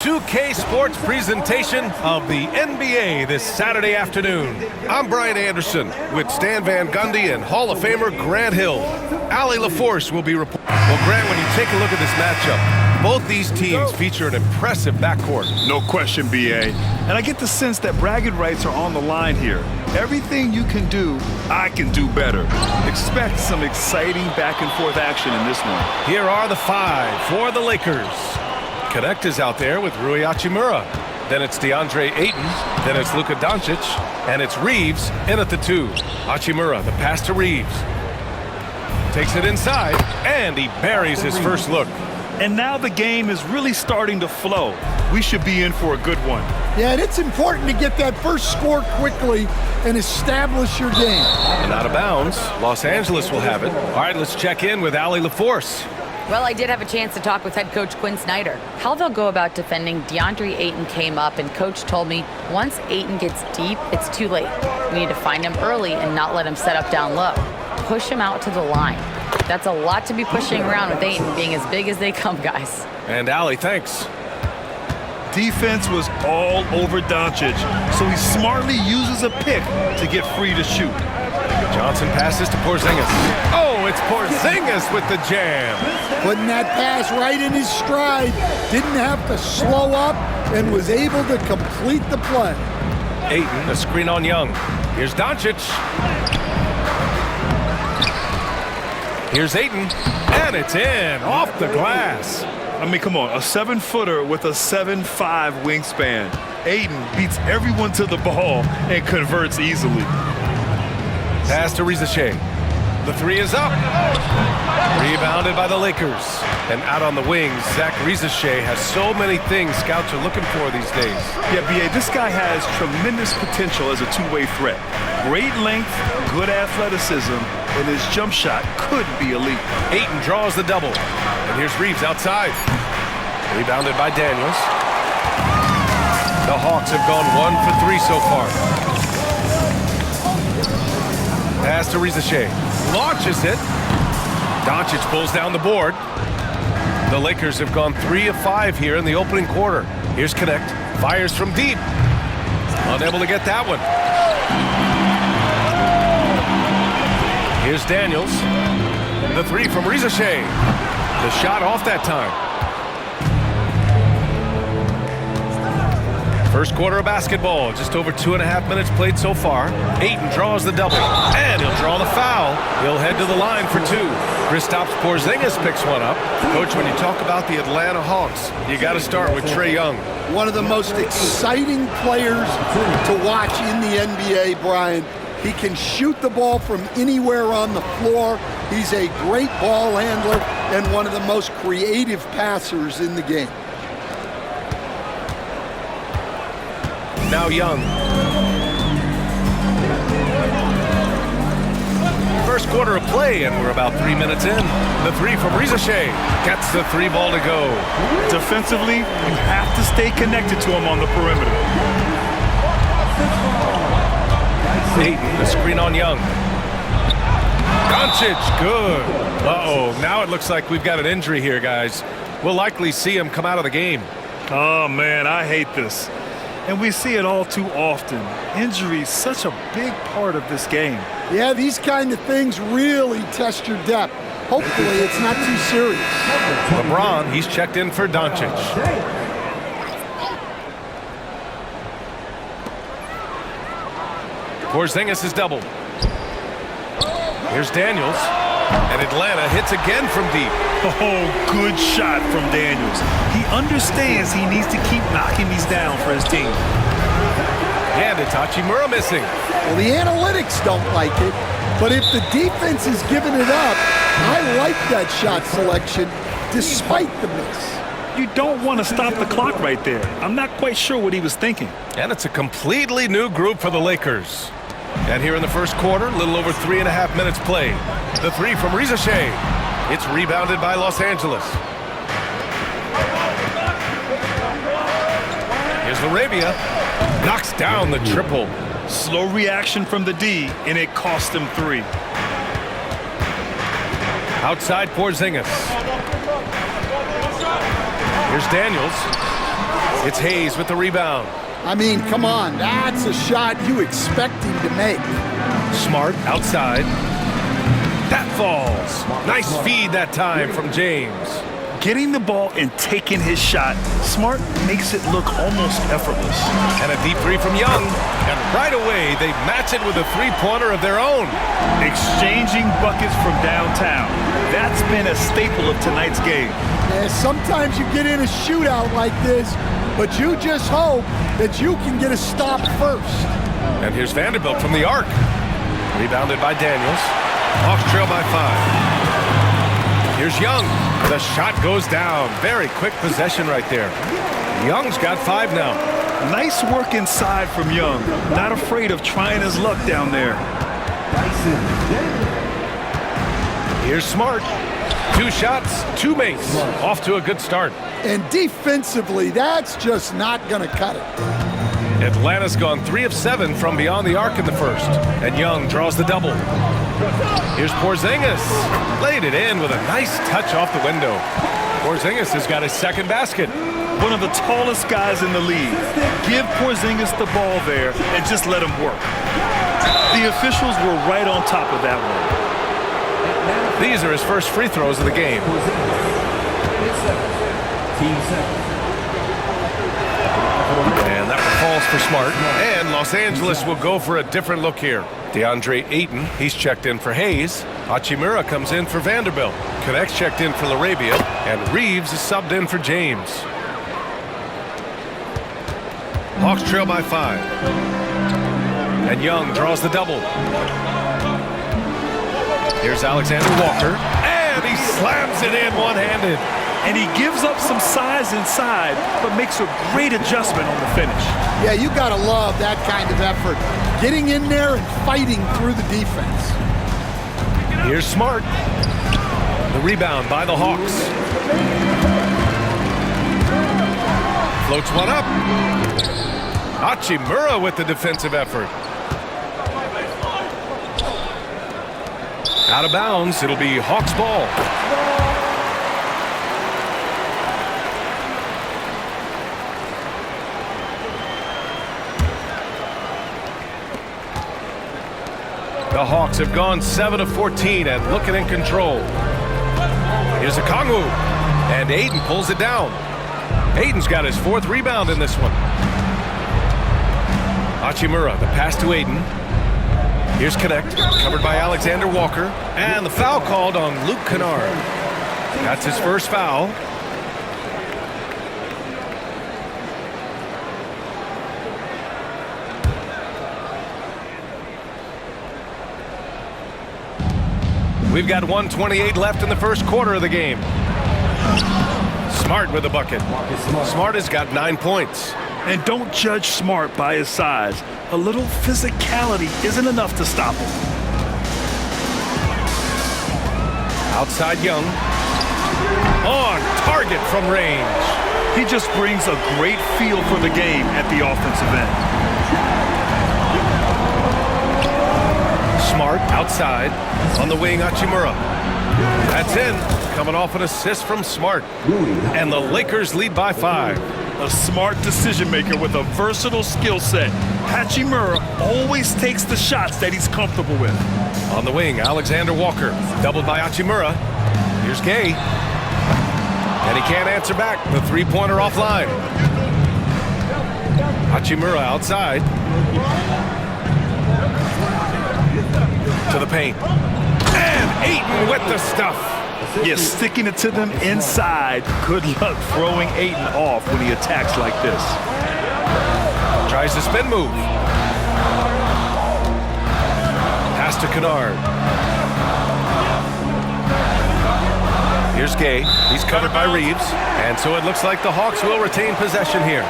2K Sports presentation of the NBA this Saturday afternoon. I'm Brian Anderson with Stan Van Gundy and Hall of Famer Grant Hill. Allie LaForce will be reporting. Well, Grant, when you take a look at this matchup, both these teams feature an impressive backcourt. No question, B.A. And I get the sense that bragging rights are on the line here. Everything you can do, I can do better. Expect some exciting back-and-forth action in this one. Here are the five for the Lakers. Connect is out there with Rui Hachimura. Then it's DeAndre Ayton. Then it's Luka Doncic. And it's Reeves in at the 2. Hachimura, the pass to Reeves. Takes it inside, and he buries his first look. And now the game is really starting to flow. We should be in for a good one. Yeah, and it's important to get that first score quickly and establish your game. And out of bounds, Los Angeles will have it. All right, let's check in with Allie LaForce. Well, I did have a chance to talk with head coach Quinn Snyder. How they'll go about defending DeAndre Ayton came up, and coach told me once Ayton gets deep, it's too late. We need to find him early and not let him set up down low. Push him out to the line. That's a lot to be pushing around with Ayton being as big as they come, guys. And Allie, thanks. Defense was all over Doncic, so he smartly uses a pick to get free to shoot. Johnson passes to Porzingis. Oh, it's Porzingis with the jam. Putting that pass right in his stride. Didn't have to slow up and was able to complete the play. Ayton, a screen on Young. Here's Doncic. Here's Ayton, and it's in, off the glass. I mean, come on, a 7-footer with a 7'5" wingspan. Ayton beats everyone to the ball and converts easily. Pass to Riza-Shea. The 3 is up. Rebounded by the Lakers. And out on the wings, Zach Riza-Shea has so many things scouts are looking for these days. Yeah, B.A., this guy has tremendous potential as a two-way threat. Great length, good athleticism, and his jump shot could be elite. Ayton draws the double. And here's Reeves outside. Rebounded by Daniels. The Hawks have gone 1 for 3 so far. Pass to Riza-Shea. Launches it. Doncic pulls down the board. The Lakers have gone 3 of 5 here in the opening quarter. Here's Connect. Fires from deep. Unable to get that one. Here's Daniels. The 3 from Riza-Shea. The shot off that time. First quarter of basketball, just over 2.5 minutes played so far. Ayton draws the double, and he'll draw the foul. He'll head to the line for 2. Kristaps Porzingis picks one up. Coach, when you talk about the Atlanta Hawks, you got to start with Trae Young. One of the most exciting players to watch in the NBA, Brian. He can shoot the ball from anywhere on the floor. He's a great ball handler and one of the most creative passers in the game. Now Young. First quarter of play, and we're about 3 minutes in. The 3 from Riza-Shea gets the 3 ball to go. Defensively, you have to stay connected to him on the perimeter. Ayton, the screen on Young. Doncic, good. Uh-oh, now it looks like we've got an injury here, guys. We'll likely see him come out of the game. Oh, man, I hate this. And we see it all too often. Injury is such a big part of this game. Yeah, these kind of things really test your depth. Hopefully it's not too serious. LeBron, he's checked in for Doncic. Porzingis is doubled. Here's Daniels. And Atlanta hits again from deep. Oh, good shot from Daniels. He understands he needs to keep knocking these down for his team. And it's Hachimura missing. Well, the analytics don't like it, but if the defense is giving it up, I like that shot selection despite the miss. You don't want to stop the clock right there. I'm not quite sure what he was thinking. And it's a completely new group for the Lakers. And here in the first quarter, a little over 3.5 minutes played. The 3 from Riza-Shea. It's rebounded by Los Angeles. Here's Laravia. Knocks down the triple. Slow reaction from the D, and it cost him 3. Outside Porzingis. Here's Daniels. It's Hayes with the rebound. I mean, come on, that's a shot you expect him to make. Smart outside. That falls. Nice feed that time from James. Getting the ball and taking his shot, Smart makes it look almost effortless. And a deep three from Young. And right away, they match it with a three-pointer of their own. Exchanging buckets from downtown. That's been a staple of tonight's game. Yeah, sometimes you get in a shootout like this, but you just hope that you can get a stop first. And here's Vanderbilt from the arc. Rebounded by Daniels. Hawks trail by 5. Here's Young. The shot goes down. Very quick possession right there. Young's got 5 now. Nice work inside from Young. Not afraid of trying his luck down there. Here's Smart. 2 shots, 2 makes. Off to a good start. And defensively, that's just not going to cut it. Atlanta's gone 3 of 7 from beyond the arc in the first. And Young draws the double. Here's Porzingis. Laid it in with a nice touch off the window. Porzingis has got his second basket. One of the tallest guys in the league. Give Porzingis the ball there and just let him work. The officials were right on top of that one. These are his first free throws of the game. And that one falls for Smart. And Los Angeles will go for a different look here. DeAndre Ayton, he's checked in for Hayes. Hachimura comes in for Vanderbilt. Connect's checked in for LaRabia. And Reeves is subbed in for James. Hawks trail by 5. And Young draws the double. Here's Alexander Walker. And he slams it in one-handed. And he gives up some size inside, but makes a great adjustment on the finish. Yeah, you got to love that kind of effort. Getting in there and fighting through the defense. Here's Smart. The rebound by the Hawks. Floats one up. Hachimura with the defensive effort. Out of bounds. It'll be Hawks ball. The Hawks have gone 7 of 14 and looking in control. Here's Okongwu. And Ayton pulls it down. Ayton's got his 4th rebound in this one. Hachimura, the pass to Ayton. Here's Connect, covered by Alexander Walker. And the foul called on Luke Kennard. That's his first foul. We've got 1:28 left in the first quarter of the game. Smart with a bucket. Smart has got 9 points. And don't judge Smart by his size. A little physicality isn't enough to stop him. Outside Young. On target from range. He just brings a great feel for the game at the offensive end. Smart outside on the wing. Hachimura. That's in. Coming off an assist from Smart. And the Lakers lead by 5. A smart decision maker with a versatile skill set. Hachimura always takes the shots that he's comfortable with. On the wing, Alexander Walker. Doubled by Hachimura. Here's Gay. And he can't answer back. The three-pointer offline. Hachimura outside. To the paint. And Ayton with the stuff. Yeah, sticking it to them inside. Good luck throwing Ayton off when he attacks like this. Tries to spin move. Pass to Kennard. Here's Gay. He's covered by Reeves. And so it looks like the Hawks will retain possession here.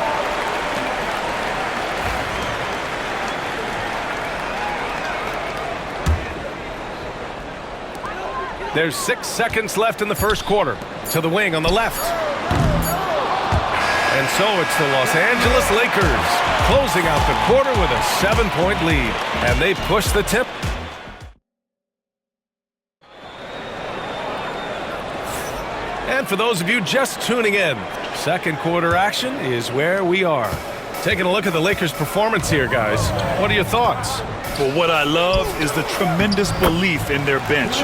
There's 6 seconds left in the first quarter. To the wing on the left. And so it's the Los Angeles Lakers closing out the quarter with a 7-point lead. And they push the tip. And for those of you just tuning in, Second quarter action is where we are. Taking a look at the Lakers' performance here, guys. What are your thoughts? Well, what I love is the tremendous belief in their bench.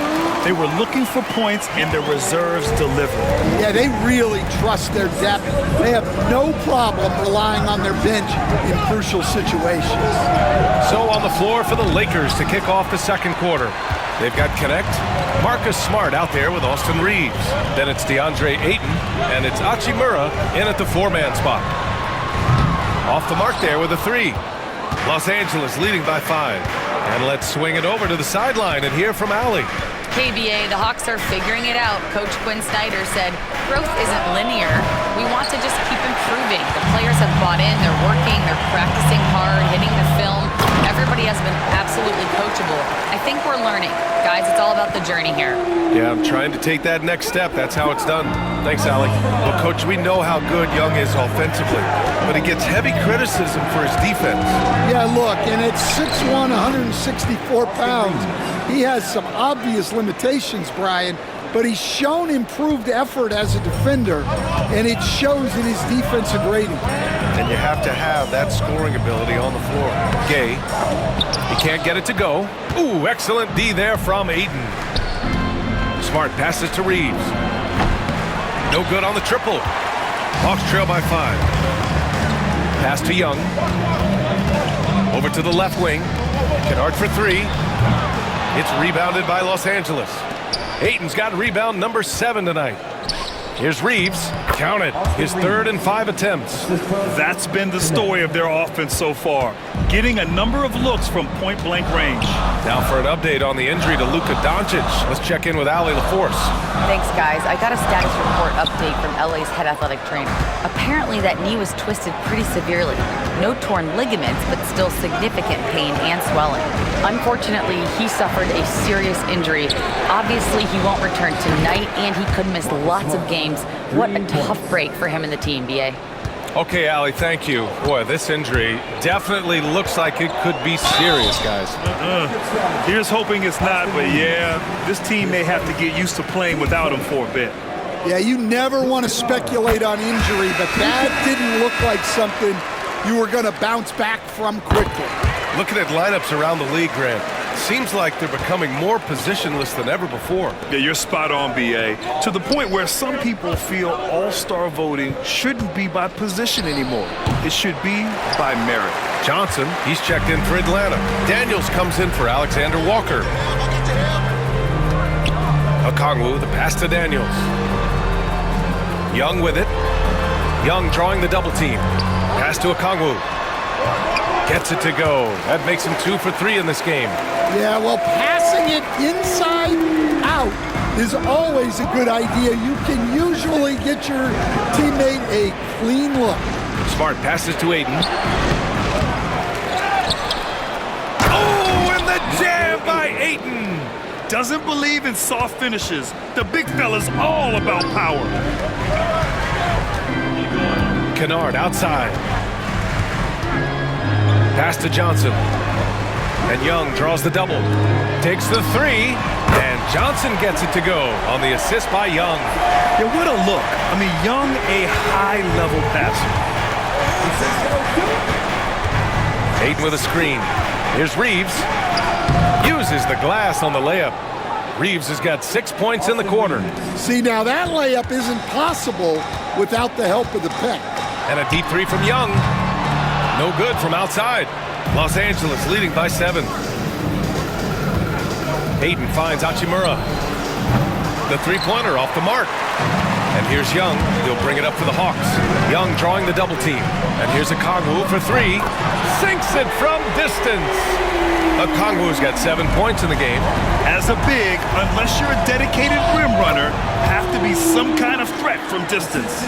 They were looking for points, and their reserves delivered. Yeah, they really trust their depth. They have no problem relying on their bench in crucial situations. So on the floor for the Lakers to kick off the second quarter. They've got Connect, Marcus Smart out there with Austin Reeves. Then it's DeAndre Ayton, and it's Hachimura in at the four-man spot. Off the mark there with a three. Los Angeles leading by 5. And let's swing it over to the sideline and hear from Allie. KBA, the Hawks are figuring it out. Coach Quinn Snyder said, growth isn't linear. We want to just keep improving. The players have bought in, they're working, they're practicing hard, hitting the film. Everybody has been absolutely coachable. I think we're learning. Guys, it's all about the journey here. Yeah, I'm trying to take that next step. That's how it's done. Thanks, Allie. Well, Coach, we know how good Young is offensively, but he gets heavy criticism for his defense. Yeah, look, and at 6'1", 164 pounds, he has some obvious limitations, Brian, but he's shown improved effort as a defender, and it shows in his defensive rating. And you have to have that scoring ability on the floor. Gay, he can't get it to go. Ooh, excellent D there from Ayton. Smart passes to Reeves. No good on the triple. Hawks trail by 5. Pass to Young. Over to the left wing. Kennard for 3. It's rebounded by Los Angeles. Ayton's got rebound number 7 tonight. Here's Reeves. Count it. His 3rd and 5 attempts. That's been the story of their offense so far, getting a number of looks from point-blank range. Now for an update on the injury to Luka Doncic. Let's check in with Allie LaForce. Thanks, guys. I got a status report update from LA's head athletic trainer. Apparently, that knee was twisted pretty severely. No torn ligaments, but still significant pain and swelling. Unfortunately, he suffered a serious injury. Obviously, he won't return tonight, and he could miss lots of games. What a tough break for him and the team, BA. Okay, Allie, thank you. Boy, this injury definitely looks like it could be serious, guys. Here's hoping it's not, but yeah, this team may have to get used to playing without him for a bit. Yeah, you never want to speculate on injury, but that didn't look like something you were going to bounce back from quickly. Looking at lineups around the league, Grant, seems like they're becoming more positionless than ever before. Yeah, you're spot on, BA. To the point where some people feel all-star voting shouldn't be by position anymore. It should be by merit. Johnson, he's checked in for Atlanta. Daniels comes in for Alexander Walker. Okongwu, the pass to Daniels. Young with it. Young drawing the double team. Pass to Okongwu. Gets it to go. That makes him 2 for 3 in this game. Yeah, well, passing it inside out is always a good idea. You can usually get your teammate a clean look. Smart passes to Ayton. Oh, and the jam by Ayton. Doesn't believe in soft finishes. The big fella's all about power. Kennard outside. Pass to Johnson. And Young draws the double. Takes the 3. And Johnson gets it to go on the assist by Young. Yeah, what a look. I mean, Young, a high-level passer. Ayton with a screen. Here's Reeves. Uses the glass on the layup. Reeves has got 6 points in the quarter. See, now that layup isn't possible without the help of the pen. And a deep 3 from Young. No good from outside. Los Angeles leading by 7. Ayton finds Hachimura. The three-pointer off the mark. And here's Young. He'll bring it up for the Hawks. Young drawing the double team. And here's Okongwu for 3. Sinks it from distance. Okongwu's got 7 points in the game. As a big, unless you're a dedicated rim runner, have to be some kind of threat from distance.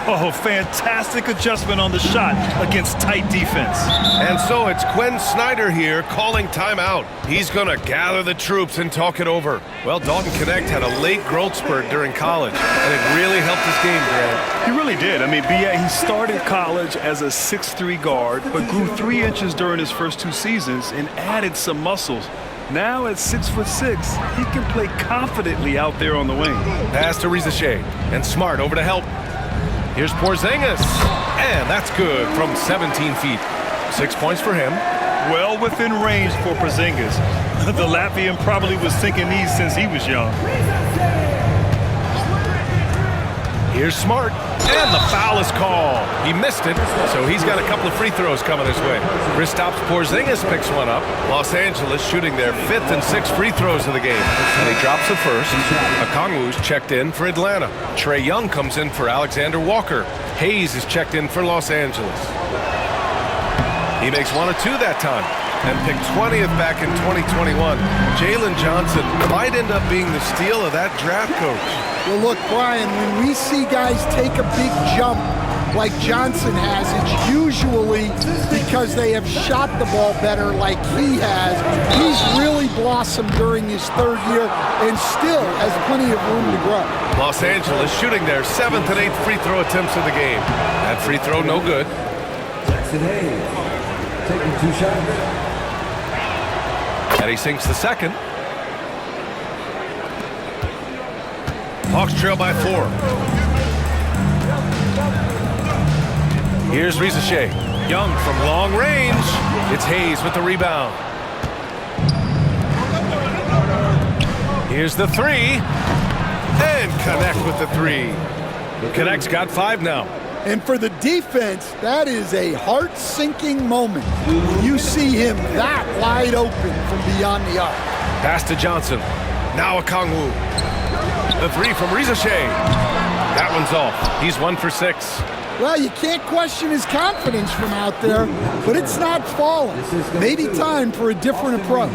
Oh, fantastic adjustment on the shot against tight defense. And so it's Quinn Snyder here calling timeout. He's going to gather the troops and talk it over. Well, Dalton Connect had a late growth spurt during college, and it really helped his game, Grant. He really did. I mean, he started college as a 6'3" guard, but grew 3 inches during his first 2 seasons and added some muscles. Now at 6'6", he can play confidently out there on the wing. Pass to Rizachet, and Smart over to help. Here's Porzingis. And that's good from 17 feet. 6 points for him. Well within range for Porzingis. The Latvian probably was thinking these since he was young. Here's Smart. And the foul is called. He missed it, so he's got a couple of free throws coming his way. Kristaps Porzingis picks one up. Los Angeles shooting their 5th and 6th free throws of the game. And he drops the first. Okongwu's checked in for Atlanta. Trae Young comes in for Alexander Walker. Hayes is checked in for Los Angeles. He makes 1 of 2 that time and picked 20th back in 2021. Jalen Johnson might end up being the steal of that draft, Coach. Well, look, Brian, when we see guys take a big jump like Johnson has, it's usually because they have shot the ball better like he has. He's really blossomed during his 3rd year and still has plenty of room to grow. Los Angeles shooting their 7th and 8th free throw attempts of the game. That free throw no good. Jackson Hayes taking 2 shots. And he sinks the second. Hawks trail by 4. Here's Risache. Young from long range. It's Hayes with the rebound. Here's the 3. And connect with the 3. Connect's got 5 now. And for the defense, that is a heart-sinking moment. You see him that wide open from beyond the arc. Pass to Johnson. Now Okongwu. The 3 from Risache. That one's off. He's 1 for 6. Well, you can't question his confidence from out there, but it's not falling. Maybe time for a different approach.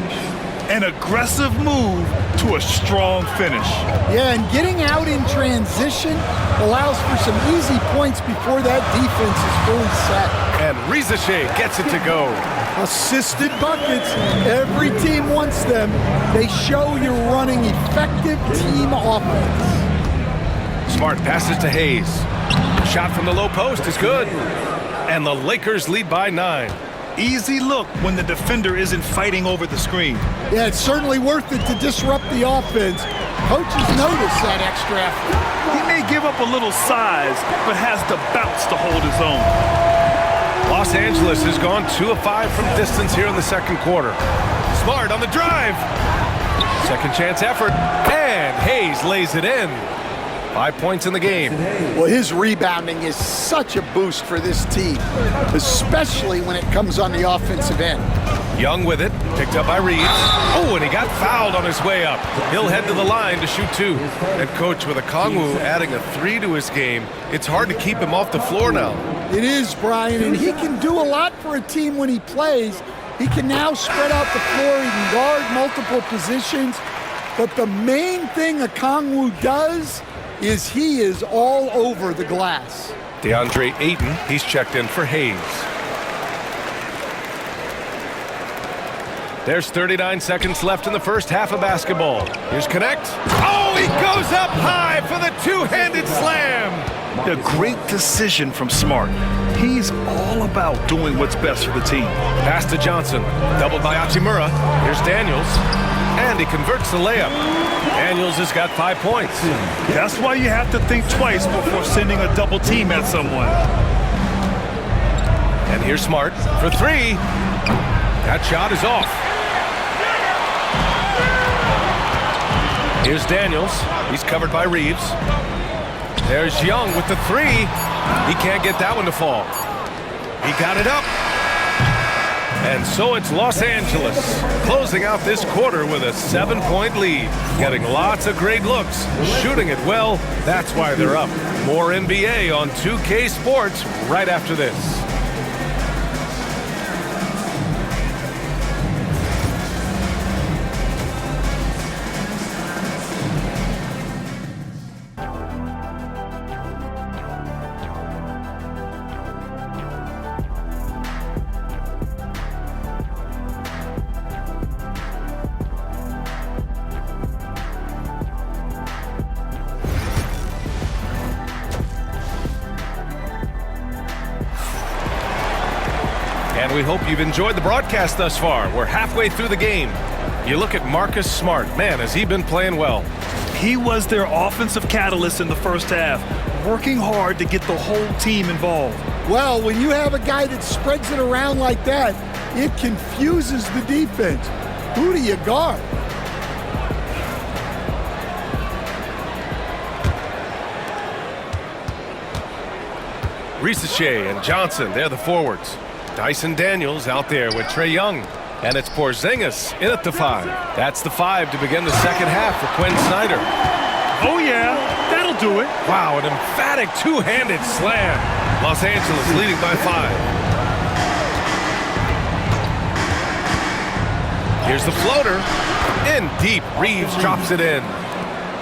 An aggressive move to a strong finish. Yeah, and getting out in transition allows for some easy points before that defense is fully set. And Risache gets it to go. Assisted buckets. Every team wants them. They show you're running effective team offense. Smart passes to Hayes. Shot from the low post is good. And the Lakers lead by 9. Easy look when the defender isn't fighting over the screen. Yeah, it's certainly worth it to disrupt the offense. Coaches notice that extra effort. He may give up a little size, but has the bounce to hold his own. Los Angeles has gone 2 of 5 from distance here in the 2nd quarter. Smart on the drive. Second chance effort. And Hayes lays it in. 5 points in the game. Well, his rebounding is such a boost for this team, especially when it comes on the offensive end. Young with it, picked up by Reeves. Oh, and he got fouled on his way up. He'll head to the line to shoot 2. And Coach, with Okongwu adding a 3 to his game, it's hard to keep him off the floor now. It is, Brian, and he can do a lot for a team when he plays. He can now spread out the floor. He can guard multiple positions. But the main thing Okongwu does is he is all over the glass. DeAndre Ayton, he's checked in for Hayes. There's 39 seconds left in the first half of basketball. Here's Connect. Oh, he goes up high for the 2-handed slam. A great decision from Smart. He's all about doing what's best for the team. Pass to Johnson. Doubled by Hachimura. Here's Daniels. And he converts the layup. Daniels has got 5 points. That's why you have to think twice before sending a double team at someone. And here's Smart for 3. That shot is off. Here's Daniels. He's covered by Reeves. There's Young with the 3. He can't get that one to fall. He got it up. And so it's Los Angeles closing out this quarter with a 7-point lead. Getting lots of great looks, shooting it well. That's why they're up. More NBA on 2K Sports right after this. And we hope you've enjoyed the broadcast thus far. We're halfway through the game. You look at Marcus Smart. Man, has he been playing well. He was their offensive catalyst in the first half. working hard to get the whole team involved. Well, when you have a guy that spreads it around like that, it confuses the defense. Who do you guard? Risache and Johnson, they're the forwards. Dyson Daniels out there with Trae Young. And it's Porzingis in at the 5. That's the 5 to begin the second half for Quinn Snyder. Oh, yeah, that'll do it. Wow, an emphatic two-handed slam. Los Angeles leading by 5. Here's the floater. In deep, Reeves drops it in.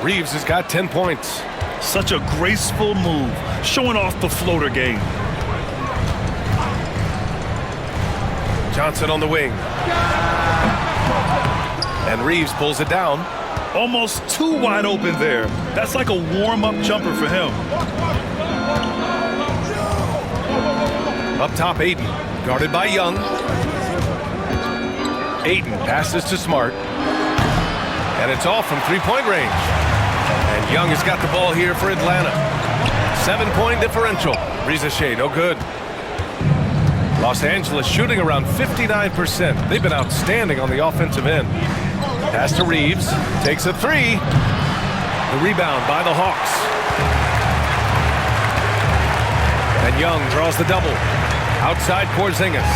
Reeves has got 10 points. Such a graceful move, showing off the floater game. Johnson on the wing. And Reeves pulls it down. Almost too wide open there. That's like a warm-up jumper for him. Up top, Ayton, guarded by Young. Ayton passes to Smart. And it's off from three-point range. And Young has got the ball here for Atlanta. 7-point differential. Risache, no good. Los Angeles shooting around 59%. They've been outstanding on the offensive end. Pass to Reeves. Takes a 3. The rebound by the Hawks. And Young draws the double. Outside Porzingis.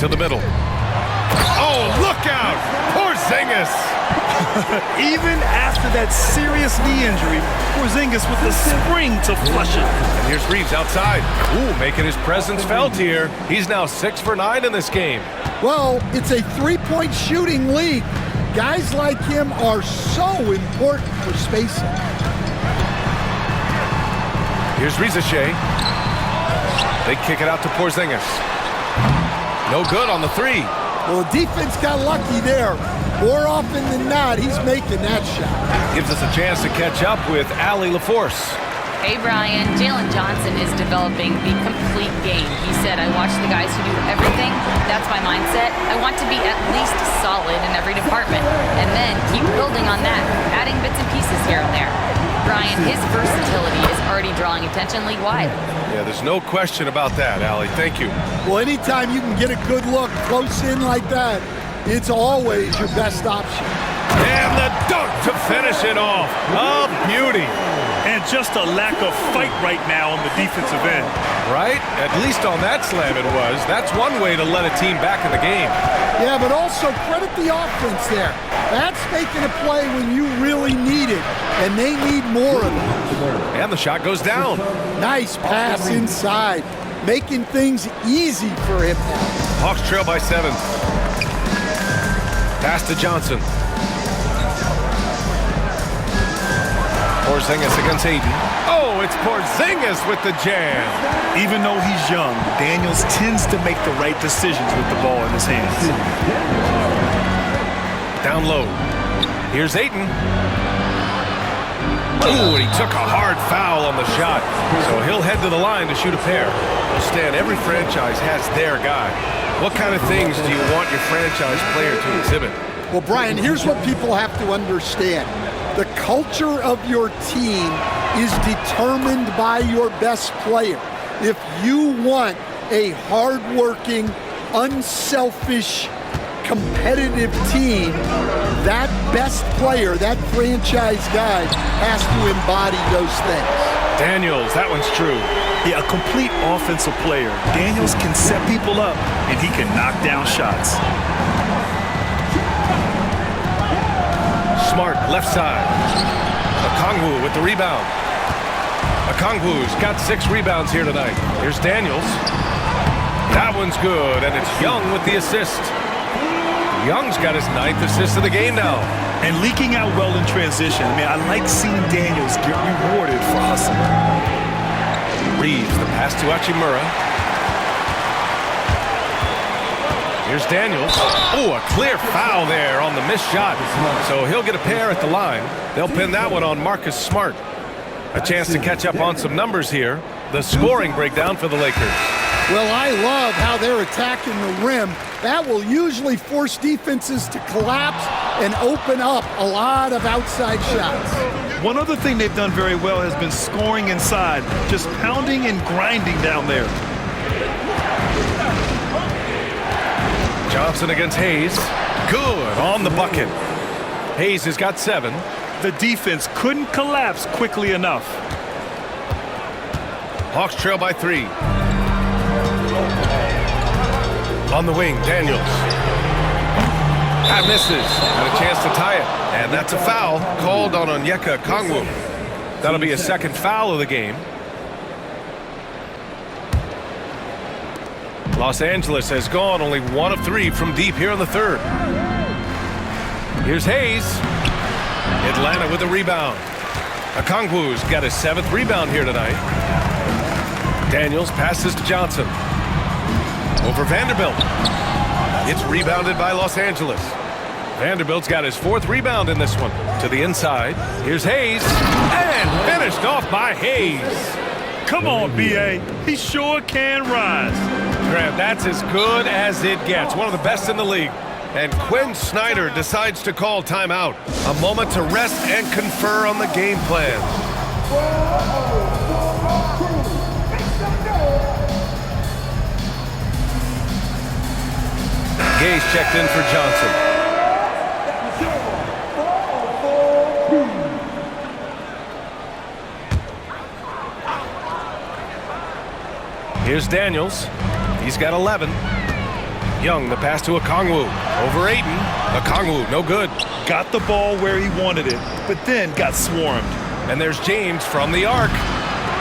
To the middle. Oh, look out! Porzingis! Even after that serious knee injury, Porzingis with the spring to flush it. And here's Reeves outside. Ooh, making his presence felt here. He's now 6 for 9 in this game. Well, it's a three-point shooting league. Guys like him are so important for spacing. Here's Risache. They kick it out to Porzingis. No good on the 3. Well, the defense got lucky there. More often than not, he's making that shot. Gives us a chance to catch up with Allie LaForce. Hey, Brian. Jalen Johnson is developing the complete game. He said, I watch the guys who do everything. That's my mindset. I want to be at least solid in every department. And then keep building on that, adding bits and pieces here and there. Brian, his versatility is already drawing attention league-wide. Yeah, there's no question about that, Allie. Thank you. Well, anytime you can get a good look close in like that, it's always your best option. And the dunk to finish it off. A beauty. And just a lack of fight right now on the defensive end. Right? At least on that slam it was. That's one way to let a team back in the game. Yeah, but also credit the offense there. That's making a play when you really need it, and they need more of it. And the shot goes down. Nice pass inside, making things easy for him now. Hawks trail by 7. Pass to Johnson. Porzingis against Ayton. Oh, it's Porzingis with the jam. Even though he's young, Daniels tends to make the right decisions with the ball in his hands. Down low. Here's Ayton. Ooh, and he took a hard foul on the shot. So he'll head to the line to shoot a pair. Well, Stan, every franchise has their guy. What kind of things do you want your franchise player to exhibit? Well, Brian, here's what people have to understand. The culture of your team is determined by your best player. If you want a hardworking, unselfish, competitive team, that best player, that franchise guy, has to embody those things. Daniels, that one's true. Yeah, a complete offensive player. Daniels can set people up, and he can knock down shots. Smart, left side. Okongwu with the rebound. Okongwu's got 6 rebounds here tonight. Here's Daniels. That one's good, and it's Young with the assist. Young's got his 9th assist of the game now. And leaking out well in transition. I mean, I like seeing Daniels get rewarded for hustling. Reeves, the pass to Hachimura. Here's Daniels. Oh, a clear foul there on the missed shot. So he'll get a pair at the line. They'll pin that one on Marcus Smart. A chance to catch up on some numbers here. The scoring breakdown for the Lakers. Well, I love how they're attacking the rim. That will usually force defenses to collapse and open up a lot of outside shots. One other thing they've done very well has been scoring inside, just pounding and grinding down there. Johnson against Hayes. Good on the bucket. Hayes has got 7. The defense couldn't collapse quickly enough. Hawks trail by 3. On the wing, Daniels. That misses. Had a chance to tie it. And that's a foul called on Onyeka Okongwu. That'll be a second foul of the game. Los Angeles has gone only 1 of 3 from deep here in the third. Here's Hayes. Atlanta with a rebound. Okongwu's got his 7th rebound here tonight. Daniels passes to Johnson. Over Vanderbilt. It's rebounded by Los Angeles. Vanderbilt's got his 4th rebound in this one. To the inside. Here's Hayes. And finished off by Hayes. Come on, B.A. He sure can rise. Grant, that's as good as it gets. One of the best in the league. And Quinn Snyder decides to call timeout. A moment to rest and confer on the game plan. Gay's checked in for Johnson. Here's Daniels. He's got 11. Young, the pass to Okongwu. Over Ayton. Okongwu, no good. Got the ball where he wanted it, but then got swarmed. And there's James from the arc.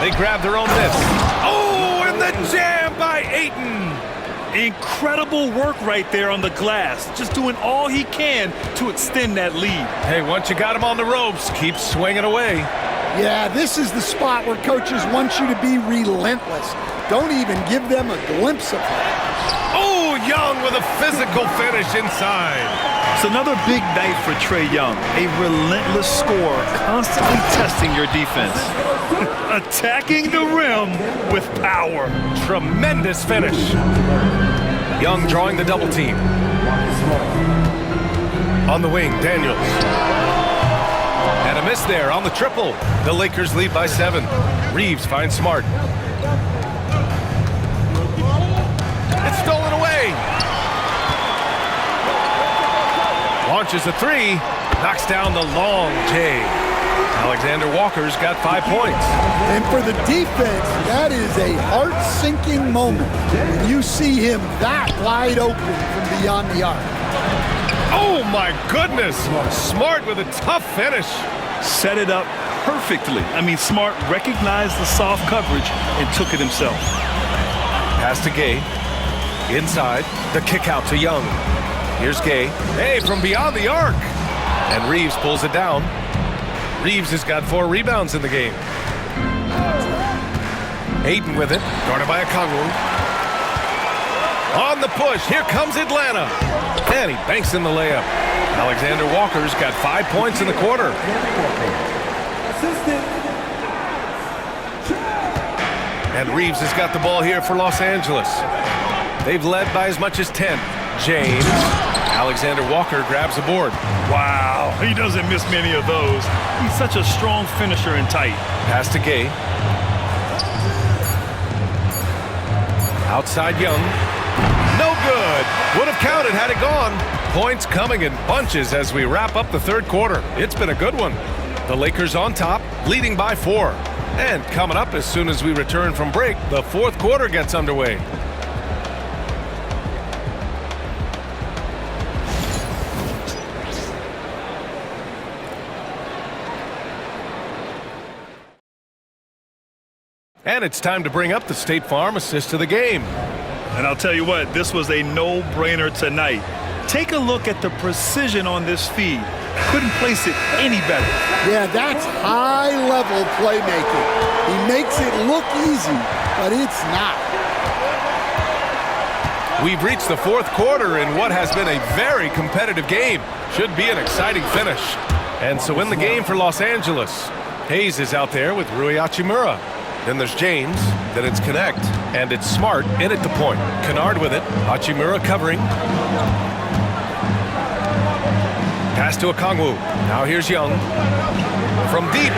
They grab their own miss. Oh, and the jam by Ayton. Incredible work right there on the glass. Just doing all he can to extend that lead. Hey, once you got him on the ropes, keep swinging away. Yeah, this is the spot where coaches want you to be relentless. Don't even give them a glimpse of it. Oh, Young with a physical finish inside. It's another big night for Trae Young. A relentless scorer, constantly testing your defense. Attacking the rim with power. Tremendous finish. Young drawing the double team. On the wing, Daniels. And a miss there on the triple. The Lakers lead by 7. Reeves finds Smart. It's stolen away. Launches a 3. Knocks down the long J. Alexander Walker's got 5 points. And for the defense, that is a heart-sinking moment when you see him that wide open from beyond the arc. Oh, my goodness. Smart with a tough finish. Set it up perfectly. I mean, Smart recognized the soft coverage and took it himself. Pass to Gay. Inside. The kick out to Young. Here's Gay. Hey, from beyond the arc. And Reeves pulls it down. Reeves has got 4 rebounds in the game. Ayton with it. Guarded by Okongwu. On the push. Here comes Atlanta. And he banks in the layup. Alexander Walker's got 5 points in the quarter. And Reeves has got the ball here for Los Angeles. They've led by as much as 10. James. Alexander Walker grabs the board. Wow, he doesn't miss many of those. He's such a strong finisher and tight. Pass to Gay. Outside Young. No good. Would have counted had it gone. Points coming in bunches as we wrap up the third quarter. It's been a good one. The Lakers on top, leading by 4. And coming up as soon as we return from break, the fourth quarter gets underway. And it's time to bring up the State Farm assist of the game. And I'll tell you what, this was a no-brainer tonight. Take a look at the precision on this feed. Couldn't place it any better. Yeah, that's high-level playmaking. He makes it look easy, but it's not. We've reached the fourth quarter in what has been a very competitive game. Should be an exciting finish. And so in the game for Los Angeles, Hayes is out there with Rui Hachimura. Then there's James, then it's Connect, and it's Smart in at the point. Kennard with it, Hachimura covering. Pass to Okongwu. Now here's Young. from deep.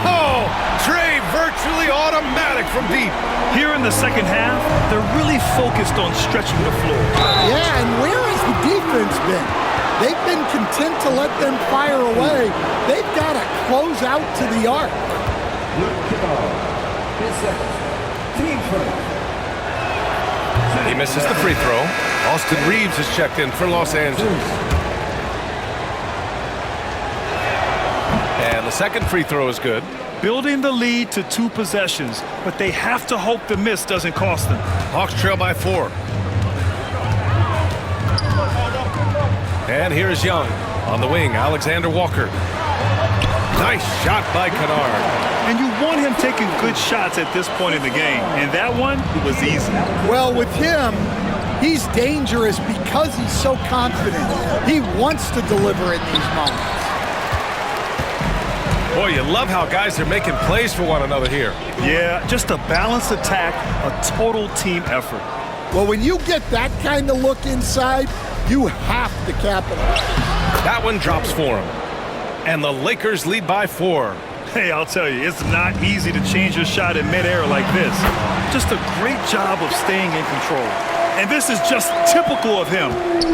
Oh, Dre virtually automatic from deep. Here in the second half, they're really focused on stretching the floor. Yeah, and where has the defense been? They've been content to let them fire away. They've got to close out to the arc. Luke Kennard. 10 seconds. Team first. He misses the free throw. Austin Reeves is checked in for Los Angeles. And the second free throw is good. Building the lead to 2 possessions, but they have to hope the miss doesn't cost them. Hawks trail by 4. And here's Young. On the wing, Alexander Walker. Nice shot by Kennard. And you want him taking good shots at this point in the game. And that one was easy. Well, with him, he's dangerous because he's so confident. He wants to deliver in these moments. Boy, you love how guys are making plays for one another here. Yeah, just a balanced attack, a total team effort. Well, when you get that kind of look inside, you have to capitalize. That one drops for him. And the Lakers lead by 4. Hey, I'll tell you, it's not easy to change your shot in midair like this. Just a great job of staying in control. And this is just typical of him,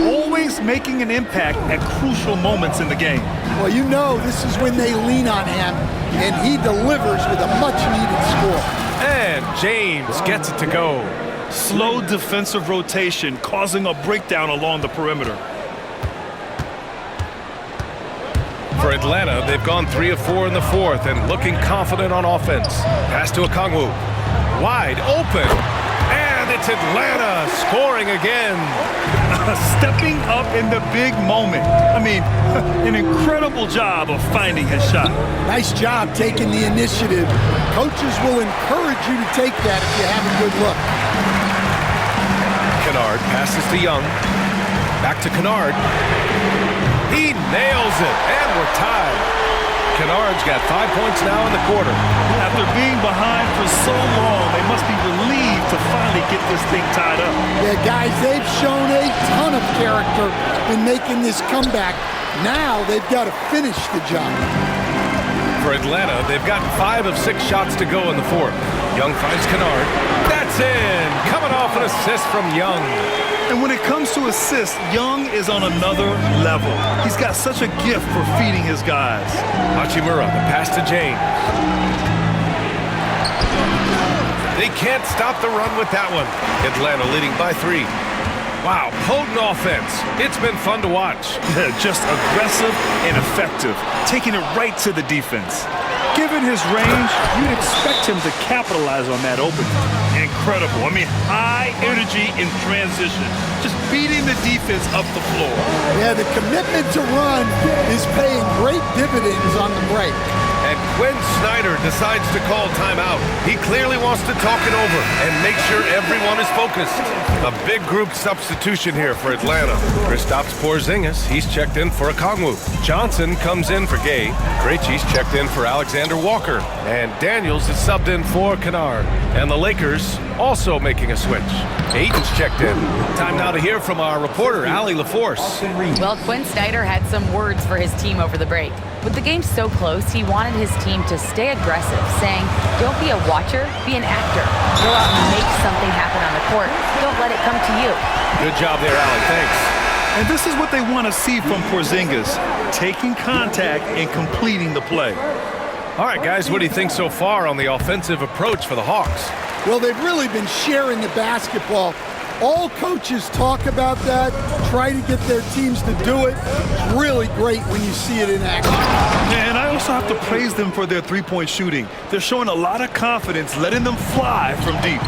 always making an impact at crucial moments in the game. Well, you know this is when they lean on him, and he delivers with a much-needed score. And James gets it to go. Slow defensive rotation, causing a breakdown along the perimeter. For Atlanta, they've gone 3 of 4 in the fourth and looking confident on offense. Pass to Okongwu. Wide open. And it's Atlanta scoring again. Stepping up in the big moment. I mean, an incredible job of finding his shot. Nice job taking the initiative. Coaches will encourage you to take that if you have a good look. Kennard passes to Young. Back to Kennard. He nails it, and we're tied. Kennard's got 5 points now in the quarter. After being behind for so long, they must be relieved to finally get this thing tied up. Yeah, guys, they've shown a ton of character in making this comeback. Now they've got to finish the job. For Atlanta, they've got 5 of 6 shots to go in the fourth. Young finds Kennard. That's in! Coming off an assist from Young. And when it comes to assists, Young is on another level. He's got such a gift for feeding his guys. Hachimura, the pass to James. They can't stop the run with that one. Atlanta leading by 3. Wow, potent offense. It's been fun to watch. Just aggressive and effective, taking it right to the defense. Given his range, you'd expect him to capitalize on that opening. Incredible. I mean, high energy in transition. Just beating the defense up the floor. Yeah, the commitment to run is paying great dividends on the break. And Quinn Snyder decides to call timeout. He clearly wants to talk it over and make sure everyone is focused. A big group substitution here for Atlanta. Kristaps Porzingis, he's checked in for Okongwu. Johnson comes in for Gay. Krejci's checked in for Alexander Walker. And Daniels is subbed in for Kennard. And the Lakers also making a switch. Ayton's checked in. Time now to hear from our reporter, Allie LaForce. Well, Quinn Snyder had some words for his team over the break. With the game so close, he wanted his team to stay aggressive, saying, don't be a watcher, be an actor. Go out and make something happen on the court. Don't let it come to you. Good job there, Allie. Thanks. And this is what they want to see from Porzingis, taking contact and completing the play. All right, guys, what do you think so far on the offensive approach for the Hawks? Well, they've really been sharing the basketball. All coaches talk about that, try to get their teams to do it. It's really great when you see it in action. And I also have to praise them for their three-point shooting. They're showing a lot of confidence, letting them fly from deep.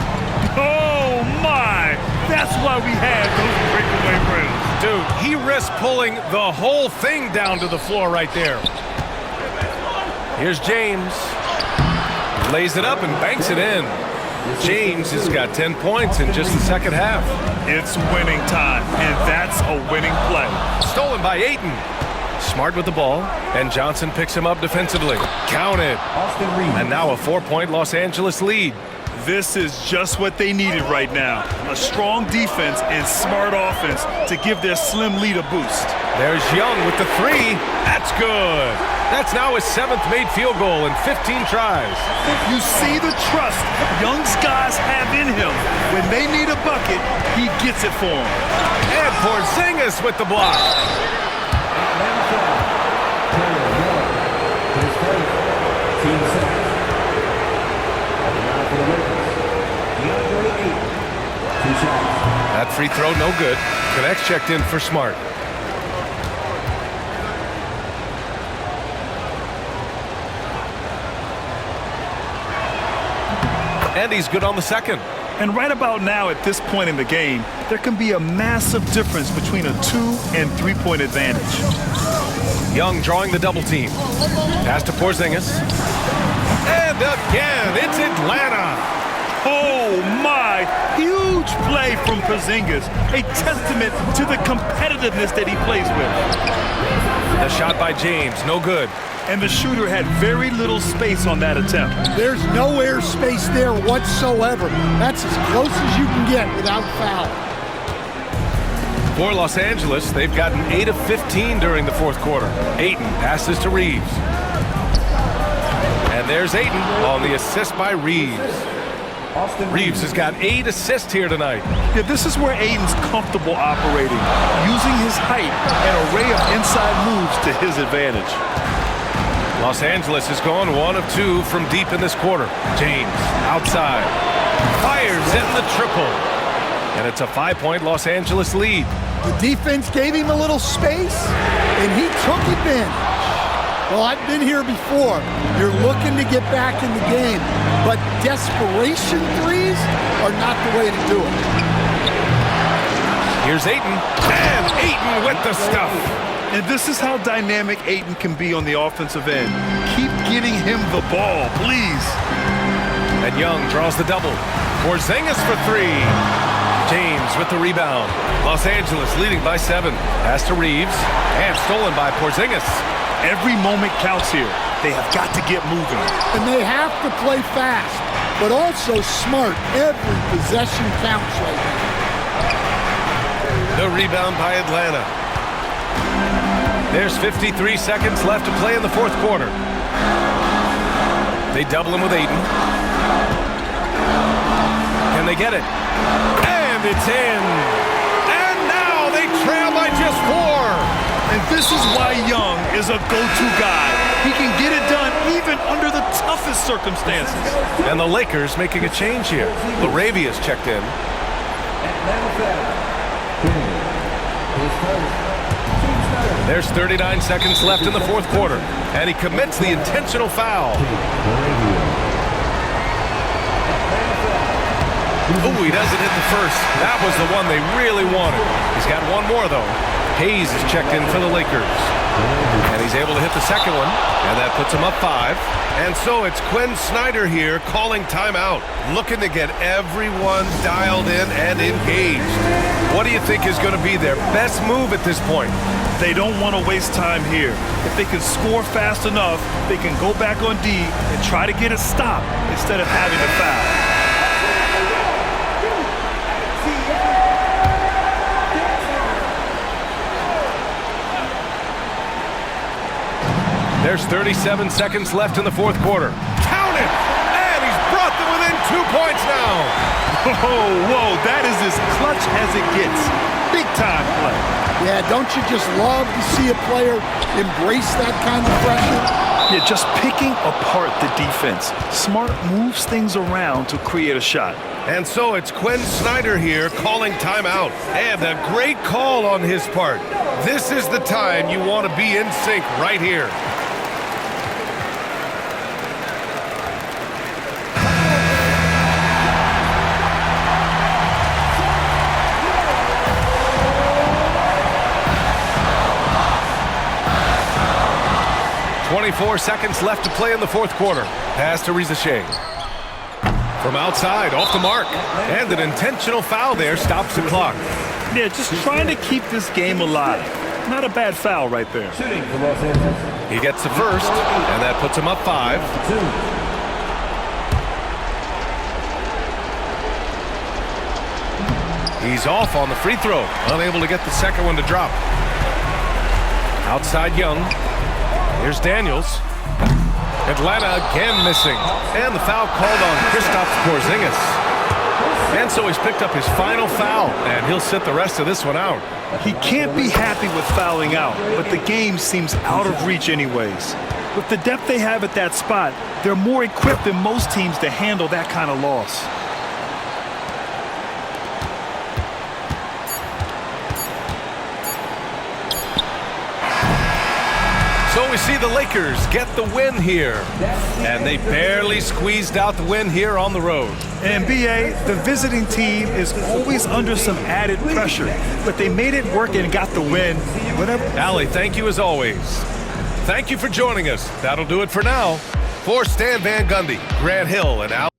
Oh, my! That's why we had those breakaway runs. Dude, he risked pulling the whole thing down to the floor right there. Here's James. Lays it up and banks it in. James has got 10 points in just the second half. It's winning time, and that's a winning play. Stolen by Ayton. Smart with the ball, and Johnson picks him up defensively. Counted. Austin Reeves. And now a 4-point Los Angeles lead. This is just what they needed right now. A strong defense and smart offense to give their slim lead a boost. There's Young with the three. That's good. That's now his 7th made field goal in 15 tries. You see the trust Young's guys have in him. When they need a bucket, he gets it for them. And Porzingis with the block. Team second. For the Lakers, DeAndre Ayton, 2 shots. That free throw, no good. Connects checked in for Smart. And he's good on the second. And right about now, at this point in the game, there can be a massive difference between a 2- and 3-point advantage. Young drawing the double team. Pass to Porzingis. And again, it's Atlanta. Oh my, huge play from Porzingis. A testament to the competitiveness that he plays with. The shot by James, no good. And the shooter had very little space on that attempt. There's no air space there whatsoever. That's as close as you can get without foul. For Los Angeles, they've gotten 8 of 15 during the fourth quarter. Ayton passes to Reeves. And there's Ayton on the assist by Reeves. Reeves has got 8 assists here tonight. Yeah, this is where Ayton's comfortable operating, using his height and array of inside moves to his advantage. Los Angeles has gone 1 of 2 from deep in this quarter. James outside. Fires in the triple. And it's a 5-point Los Angeles lead. The defense gave him a little space, and he took advantage. Well, I've been here before. You're looking to get back in the game, but desperation threes are not the way to do it. Here's Ayton, and Ayton with the stuff. And this is how dynamic Ayton can be on the offensive end. Keep getting him the ball, please. And Young draws the double. Porzingis for 3. James with the rebound. Los Angeles leading by 7. Pass to Reeves, and stolen by Porzingis. Every moment counts here. They have got to get moving. And they have to play fast, but also smart. Every possession counts right now. The rebound by Atlanta. There's 53 seconds left to play in the fourth quarter. They double him with Ayton. Can they get it? And it's in. And now they trail by just 4. And this is why Young is a go-to guy. He can get it done even under the toughest circumstances. And the Lakers making a change here. Laravia's checked in. There's 39 seconds left in the fourth quarter, and he commits the intentional foul. Oh, he doesn't hit the first. That was the one they really wanted. He's got one more, though. Hayes is checked in for the Lakers. And he's able to hit the second one, and that puts him up 5. And so it's Quinn Snyder here calling timeout, looking to get everyone dialed in and engaged. What do you think is going to be their best move at this point? They don't want to waste time here. If they can score fast enough, they can go back on D and try to get a stop instead of having to foul. There's 37 seconds left in the fourth quarter. Count it! And he's brought them within 2 points now. Whoa, that is as clutch as it gets. Big time play. Yeah, don't you just love to see a player embrace that kind of pressure? Yeah, just picking apart the defense. Smart moves things around to create a shot. And so it's Quinn Snyder here calling timeout. And a great call on his part. This is the time you want to be in sync right here. .4 seconds left to play in the fourth quarter. Pass to Rizachet. From outside, off the mark. And an intentional foul there stops the clock. Yeah, just trying to keep this game alive. Not a bad foul right there. Shooting for Los Angeles. He gets the first, and that puts him up 5. He's off on the free throw, unable to get the second one to drop. Outside Young. Here's Daniels. Atlanta again missing. And the foul called on Kristaps Porzingis. And so he's picked up his final foul, and he'll sit the rest of this one out. He can't be happy with fouling out, but the game seems out of reach anyways. With the depth they have at that spot, they're more equipped than most teams to handle that kind of loss. So we see the Lakers get the win here. And they barely squeezed out the win here on the road. And BA, the visiting team is always under some added pressure, but they made it work and got the win. Whatever. Allie, thank you as always. Thank you for joining us. That'll do it for now. For Stan Van Gundy, Grant Hill, and Al.